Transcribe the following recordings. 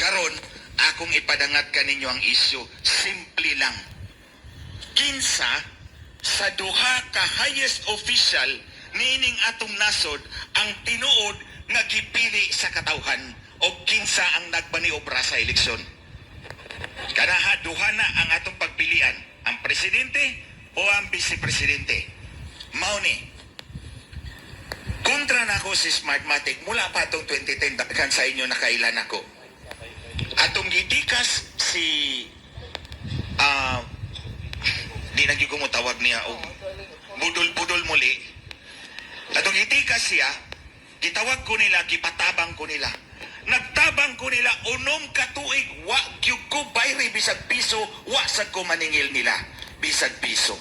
Karon, akong ipadangat kaninyo ang isyu. Simple lang. Kinsa sa duha ka highest official niining atong nasod ang tinuod nga gipili sa katawhan o kinsa ang nagmaniobra sa eleksyon. Kanaha duha na ang atong pagpilian, ang presidente o ang vice-presidente. Mao ni kontra na ako si Smartmatic mula pa itong 2010 daghan sa inyo nakailan ako. Atong gitikas si di nagi ko mo tawag niya og budol-budol muli. Atong gitikas siya, gitawag ko nila, gipatabang ko nila. Nagtabang ko nila unom ka tuig, wa gyud ko bayri bisag piso, wa sad ko maningil nila bisag piso.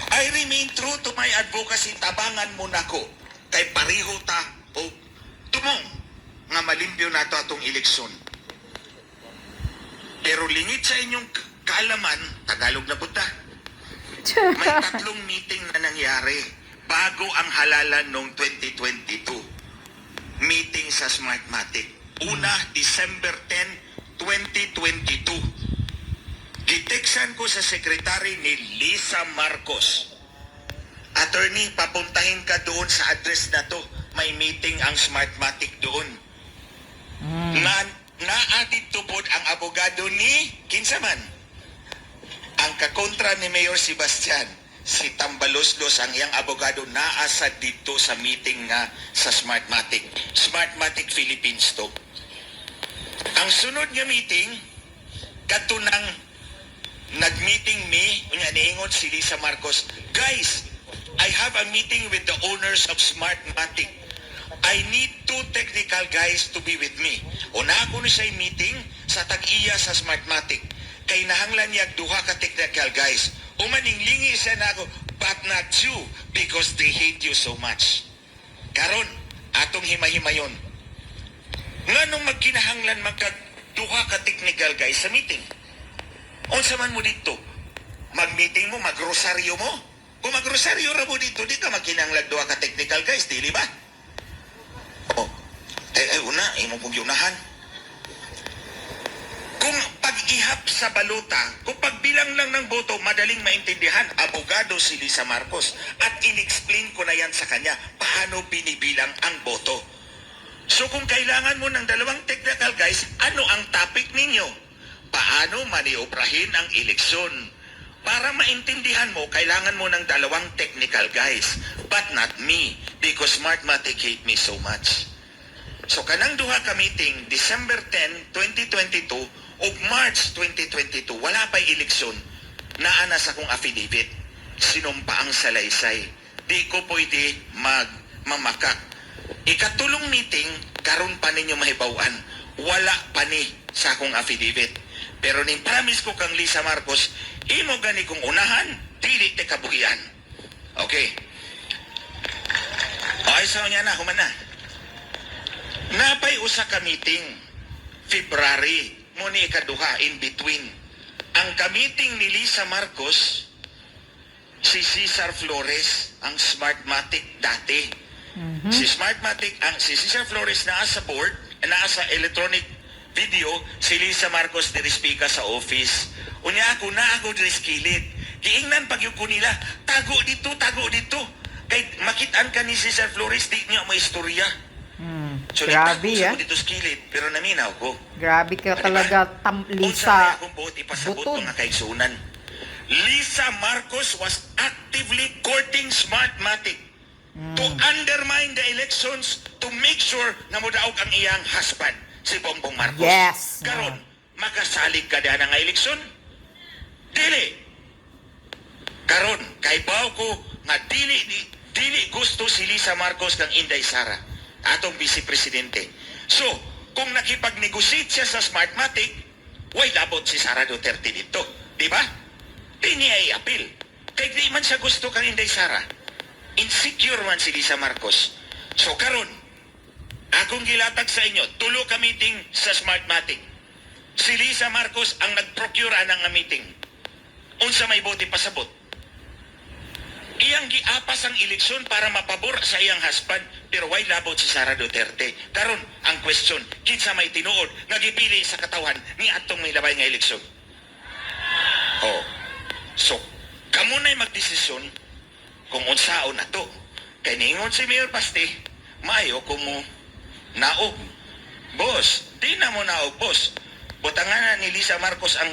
I remain true to my advocacy, tabangan mo nako kay pareho ta o tumong nga malimpyo nato atong eleksyon. Pero lingit sa inyong kaalaman, Tagalog na buta. May 3 meeting na nangyari bago ang halalan noong 2022. Meeting sa Smartmatic. Una, December 10, 2022. Giteksan ko sa sekretary ni Lisa Marcos. Attorney, papuntahin ka doon sa address na to. May meeting ang Smartmatic doon. Naadid tupod ang abogado ni kinsaman. Ang kakontra ni Mayor Sebastian, si Tambaloslos, ang iyang abogado, naasa dito sa meeting nga sa Smartmatic. Smartmatic Philippines to. Ang sunod nga meeting, katunang nag-meeting niingon si Lisa Marcos, guys, I have a meeting with the owners of Smartmatic. I need 2 technical guys to be with me. Una ako ni siya meeting sa tag-iya sa Smartmatic. Kay nahanglan niya duha ka technical guys. Umaninglingi siya na ako, but not you, because they hate you so much. Karon, atong himay-himayon. Nga nung magkinahanglan magkaduha ka technical guys sa meeting. Unsa man mo dito? Mag-meeting mo, mag-rosaryo mo? Kung mag-rosaryo ra mo dito, di ka magkinahanglan duha ka technical guys, dili ba? Una, imo kong yunahan. Kung pag-ihap sa balota, kung pagbilang lang ng boto, madaling maintindihan, abogado si Lisa Marcos. At in-explain ko na yan sa kanya, paano binibilang ang boto. So kung kailangan mo ng 2 technical guys, ano ang topic ninyo? Paano maniobrahin ang eleksyon? Para maintindihan mo, kailangan mo ng 2 technical guys. But not me, because Smartmatic hate me so much. So kanang duha ka meeting, December 10, 2022 o March 2022, wala pa'y eleksyon, naa na sa kong affidavit. Sinumpa ang salaysay. Di ko pwede mamakak. Ikatulong meeting, karon pa ninyo mahibawan. Wala pa ni sa akong affidavit. Pero ning promise ko kang Lisa Marcos, imo gani kong unahan, dili te kabuhian. Okay. Ay, sa niya na, human na. Napay usa ka meeting, February, muni ikaduha, in between. Ang ka-meeting ni Lisa Marcos, si Cesar Flores, ang Smartmatic dati. Si Cesar Flores naa sa board, naa sa electronic video, si Lisa Marcos dirispika sa office. Unya ako na ako diriskilid. Giingnan pagyud ko nila, tago dito. Kay makitaan ka ni Cesar Flores, di niya mo istorya. So, grabe ya. Dito skilid, pero naminaw ko. Grabe ka talaga, Lisa. Akong buot ipasabot ko nga kaigsunan. Lisa Marcos was actively courting Smartmatic to undermine the elections to make sure na mudaog ang iyang husband, si Bongbong Marcos. Yes. Karon, makasalig ka na nga eleksyon? Dili. Karon, kay baw ko nga dili gusto si Lisa Marcos kang Inday Sara, atong vice-presidente. So, kung nakipag-negotiate siya sa Smartmatic, way labot si Sara Duterte dito. Di ba? Di niya i-appeal. Kaya di man siya gusto kang Inday Sara. Insecure man si Lisa Marcos. So, karon, akong gilatag sa inyo, tulo ka meeting sa Smartmatic. Si Lisa Marcos ang nag-procure ng meeting. Unsa may bote pasabot. iyang giapas ang eleksyon para mapabor sa iyang husband, pero why labot si Sara Duterte? Karon ang question, kinsa may tinuod nga gipili sa katawan ni atong may labay nga eleksyon? Oh. So, kamo na'y magdesisyon kung unsaon na to. Kay ningon si Mayor Paste, maayo kung mo naog. Boss, di na mo naog, boss. Butangan na ni Lisa Marcos ang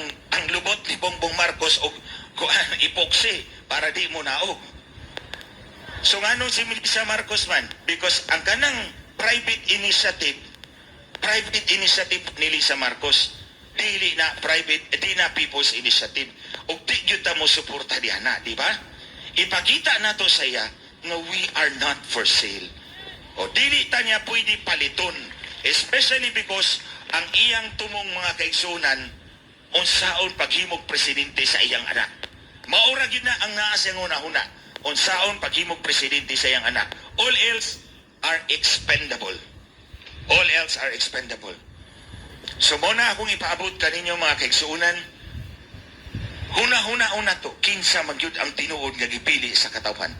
lubot ni Bongbong Marcos o kuan ipoksi para di mo naog. So ngano si Lisa Marcos man? Because ang kanang private initiative ni Lisa Marcos, dili na private, di na people's initiative. O di yun ta mo suporta diyan na, di ba? Ipakita na to sa iya nga we are not for sale. O dili ta niya pwede paliton, especially because ang iyang tumong mga kaigsunan unsaon paghimog presidente sa iyang anak. Maura gyud na ang naa siyang una-una. Unsaon paghimog presidente sa iyang anak. All else are expendable. All else are expendable. So muna akong ipaabot kaninyo mga kaigsunan, huna-huna to, kinsa magyud ang tinuod nga gipili sa katawan.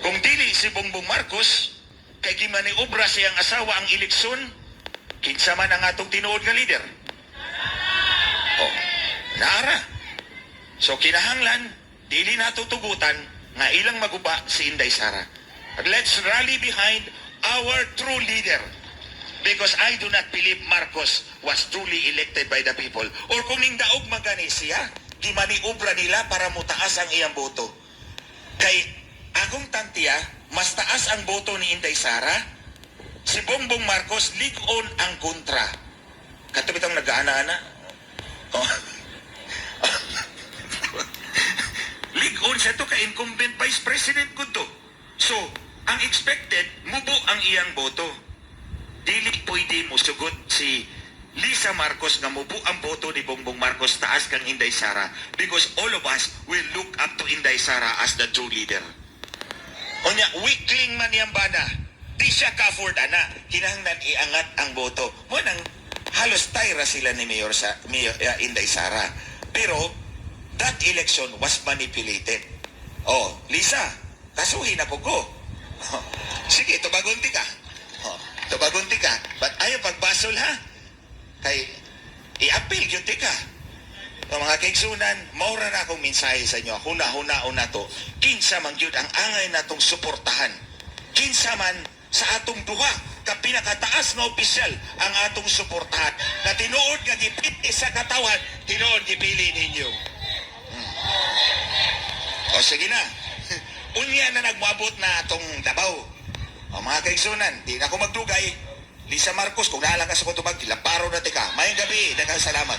Kung dili si Bongbong Marcos, kay gimaniobra siyang asawa ang eleksyon, kinsa man ang atong tinuod nga leader? Oh, nara. So kinahanglan, dili na tutugutan nga ilang maguba si Inday Sara. Let's rally behind our true leader. Because I do not believe Marcos was truly elected by the people. Or kung ningdaog magani siya, gimaniobra nila para mutaas ang iyang boto. Kay akong tantiya, mas taas ang boto ni Inday Sara, si Bongbong Marcos, lig-on ang kontra. Katubitang nag-aana-ana. Oh. Lig-on siya to ka-incumbent vice president ko to. So, ang expected, mubo ang iyang boto. Dili pwede mo sugod si Lisa Marcos nga mubo ang boto ni Bongbong Marcos taas kang Inday Sara because all of us will look up to Inday Sara as the true leader. Onya, weakling man yang bana, di siya ka-afford ana, kinahanglan iangat ang boto. Munang halos tayra sila ni Mayor Inday Sara. Pero that election was manipulated. Oh, Lisa, kasuhin na po ko. Oh, sige, tubagunti ka. Oh, tubagunti ka. But ayaw pagbasol ha. Kay i-appeal yun ka. O mga kaigsunan, maura na akong mensahe sa inyo. Huna-huna to. Kinsa man yun ang angay natong suportahan. Kinsa man sa atong duha ka pinakataas na opisyal ang atong suportahan. Na tinuod nga gipiti sa katawan, tinuod gipili ninyo. O sige na. Unya na nagmabot na atong Davao. O mga kaigsunan, di na ako magdugay. Lisa Marcos, kung naalang ka sa kutubag, tilaparo na tika. Mayang gabi, daghang salamat.